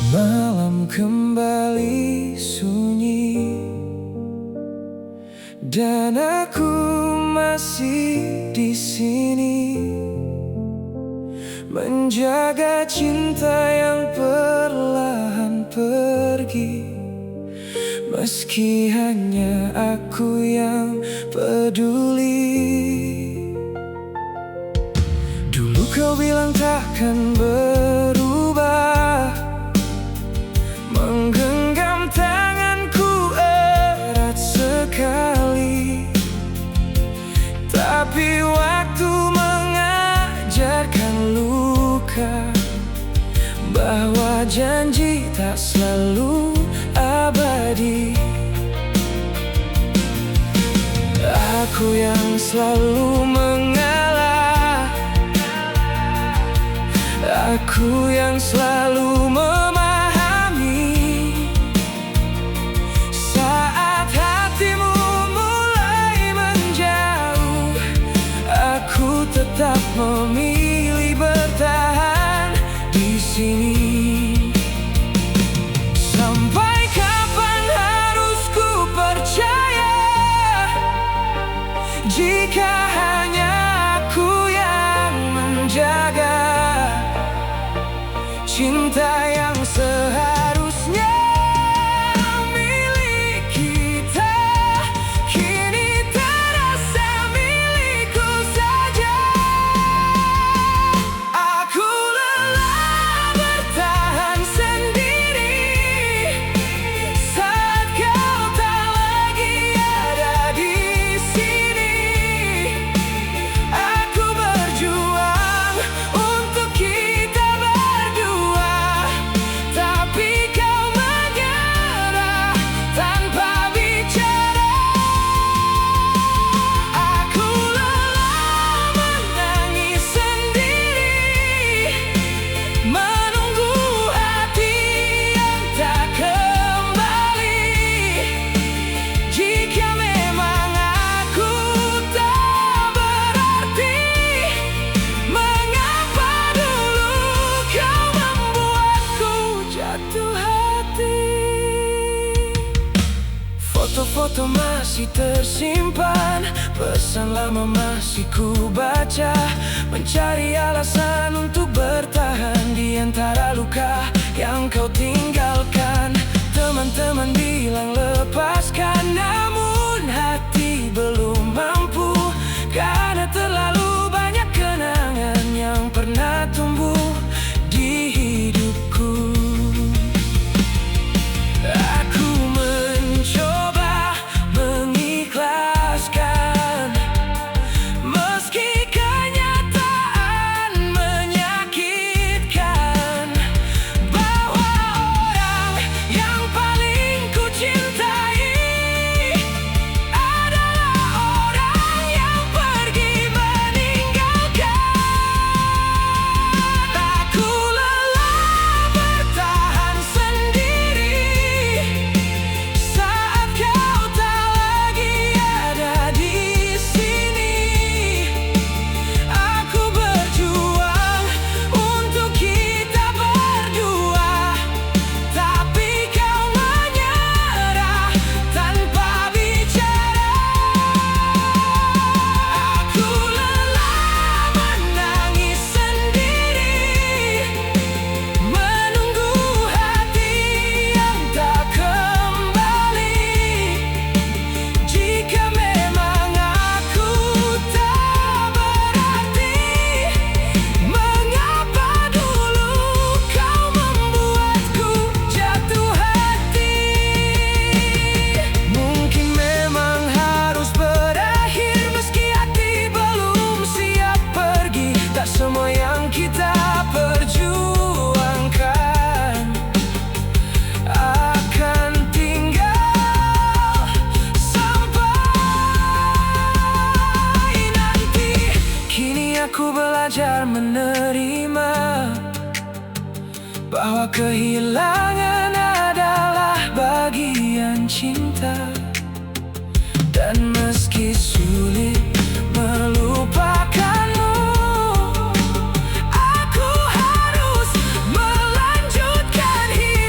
Malam kembali sunyi dan aku masih di sini menjaga cinta yang perlahan pergi. Meski hanya aku yang peduli. Dulu kau bilang takkan berubah, menggenggam tanganku erat sekali. Tapi waktu mengajarkan luka bahwa janji tak selalu abadi. Aku yang selalu mengalah, aku yang selalu memahami. Saat hatimu mulai menjauh, aku tetap memilih bertahan di sini. Sampai kapan harus ku percaya jika hanya aku yang menjaga cinta yang seharusnya milik kita, kini terasa milikku saja. Aku lelah bertahan sendiri saat kau tak lagi ada di sini. Aku berjuang untuk kita berdua, tapi kau menyerah tanpa bicara. Aku lelah menangis sendiri, menunggu hati yang tak kembali. Jika memang aku tak berarti, mengapa dulu kau membuatku jatuh hati? Foto-foto masih tersimpan, pesan lama masih ku baca, mencari alasan untuk bertahan di antara luka yang kau tinggalkan. Teman-teman bilang lepaskan, namun hati belum mampu, karena terlalu banyak kenangan yang pernah tumbuh di hidupku. Aku mencoba mengikhlaskan, meski kenyataan menyakitkan, bahwa orang yang paling ku cintai adalah orang yang pergi meninggalkan. Aku lelah bertahan sendiri saat kau tak lagi ada di sini. Aku berjuang untuk kita berdua, tapi kau menyerah tanpa bicara. Aku lelah menangis sendiri, menunggu hati yang tak kembali. Jika memang aku tak berarti, mengapa dulu kau membuatku jatuh hati? Mungkin memang harus berakhir, meski hati belum siap pergi. Tak semua yang kita perjuangkan akan tinggal sampai nanti. Kini aku belajar menerima bahwa kehilangan adalah bagian cinta. Dan meski sulit melupakanmu, aku harus melanjutkan hidup.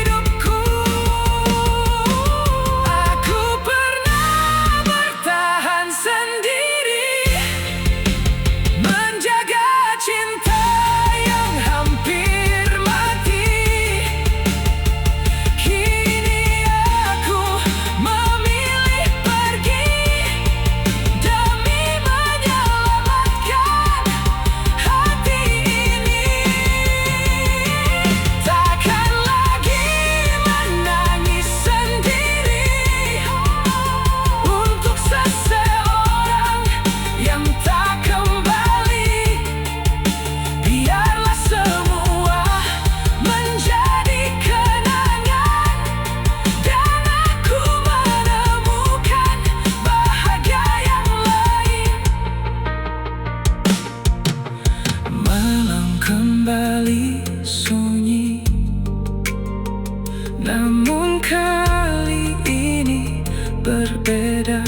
kembali sunyi. Namun kali ini berbeda.